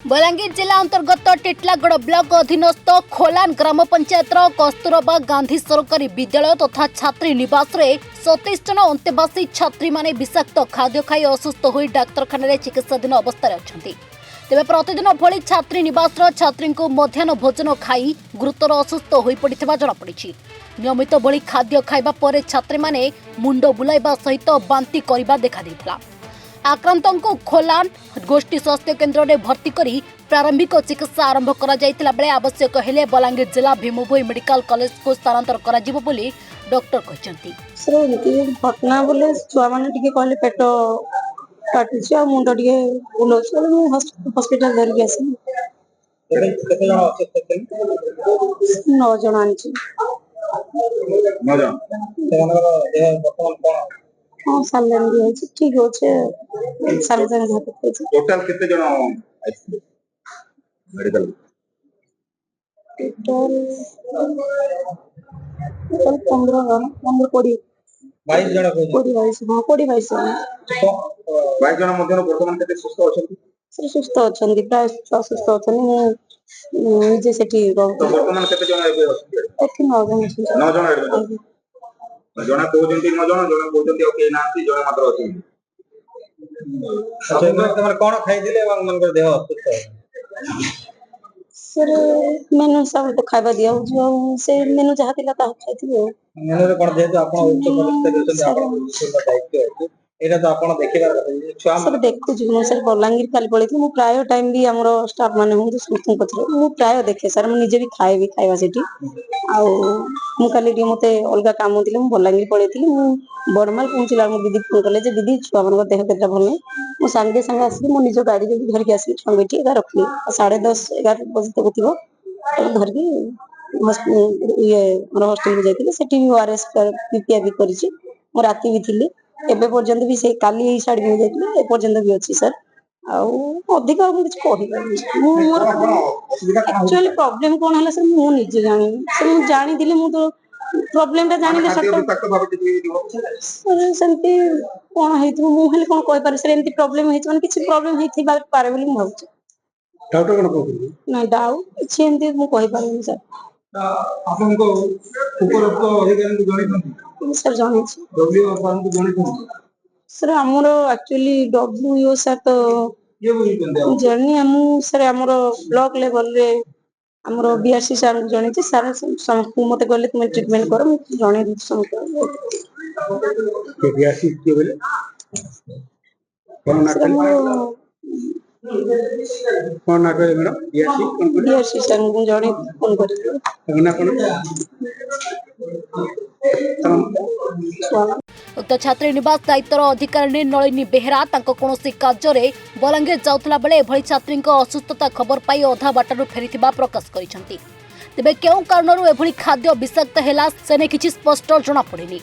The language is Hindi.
बलांगीर जिला अंतर्गत टिटलागढ़ ब्लॉक अधीनस्थ खोलान ग्राम पंचायत कस्तूरबा गांधी सरकारी विद्यालय तथा छात्री निवास रे 27 जन अंतेवासी छात्री माने विषाक्त खाद्य खाई असुस्थ होई डाक्तरखाना चिकित्साधीन अवस्था अछंती। तेबे प्रतिदिन भली छात्री निवास छात्री को मध्याह्न भोजन खाई गुरुतर असुस्थ होई पड़िथिबा जଣା पड़िछि। नियमित भली खाद्य खाइबा परे छात्री माने मुंड बुलाइबा सहित बांती करिबा देखा दैथिला। आक्रांतों को खोलान गोष्ठी स्वास्थ्य केन्द्र में भर्ती करी प्रारंभिक चिकित्सा आरंभ करा जायतिला बेले आवश्यक हेले बलांगीर जिला भीमभोई मेडिकल कॉलेज को स्थानांतर करा जिवो बोली डॉक्टर कहचंती। सर घटना बोले छुआ माने टिके कहले पेट काटुछि आ मुंड टिके बुलोछि बोले मु हॉस्पिटल धर के आसी केते जण अछे 9 जण आनछि 9 जण सेमानकर देह वर्तमान कोन हां सालन भी है ठीक हो छे साल जन जाते है टोटल केते जण आइछि मेडिकल टोटल 15 जण 20 22 जण को 22 हां 22 जण 22 जण मध्ये वर्तमान केते सुस्थ अछंती सर सुस्थ अछंती प्राय सुस्थ अछंती मु जे सेठी तो वर्तमान केते जण एबे एथि 9 जण 9 जण एबे जणा कहउजंती 9 जण जणा कहउजंती ओके नांती जणा मात्र अछि। तमर कोन खाइदिले और मनकर देह असुस्थ सर मेनू सब तो खाइबा दिया जो से मेनू जहा दिला ता खाइथि मेनू रे कोन देह तो आपण उच्च पदस्थ देउछन आपण सुंदर दायित्व अछि एटा तो आपण देखिबार कथा छुआ सब देखु जी सर बलांगीर काली पळैथि मु प्राय टाइम भी हमरो स्टाफ माने हूं समस्त पथरे मु प्राय देखे सर मु निजे भी खाए भी खाइबा सेठी आ मु काली डी मते अलगा काम दिले मु बलांगीर पळैथि मु बडमाल पहुंचला मु दीदी फोन कले जे दीदी छुआ मन देह केतना भल मु संगे संगे आसी मु निजो गाड़ी रे घर के आसी छुआ बेटी एगा रखली 10:30 11 बजे तक थिबो घर के ये मोर हॉस्टल में जाइतिले सेठी ओआरएस पीपीआ भी करिछि मु राती भी थिली एबे पर्यंत भी से काली एई साइड में जाइतिले ए पर्यंत भी अछि सर आउ अधिक हम कुछ कहि एक्चुअली प्रॉब्लम कोन हला सर मु निजे जानि सर मु जानि दिले मु तो प्रॉब्लम ता जानि ले सर सेंती कोन हेतु मु हेले कोन कहि पारे सर एंती प्रॉब्लम हेतु माने किछि प्रॉब्लम हेथि बा पारे बोली मु भाबुछि डॉक्टर कोन कहउछि नै डाउ किछि एंती मु कहि पारे सर आपन को उपरोक्त अधिकारी को जणैछन सर जानि छी डब्ल्यू अपन को जणैछन सर हमरो एक्चुअली डब्ल्यू सर तो ये बोलछन जर्नी हमु सर हमरो ब्लॉक लेवल रे हमरो बीआरसी सर जणी छी सर मते कहले तुम ट्रीटमेंट करो जणी दी के बीआरसी के बोले कोन ना कोन ना करे मैडम बीआरसी सर को जणी फोन कर उक्त छात्री निवास दायित्वर अधिकारी नलिनी बेहेरा कौनसी कार्य बलांगीर जाउथला बेले एभली छात्री असुस्थता खबर पाई अधा बाटू फेरी प्रकाश करिसेंती। तेबे केउ कारणरू एभली खाद्य विषाक्त हेला सेने किछि स्पष्ट जଣା पड़िनी।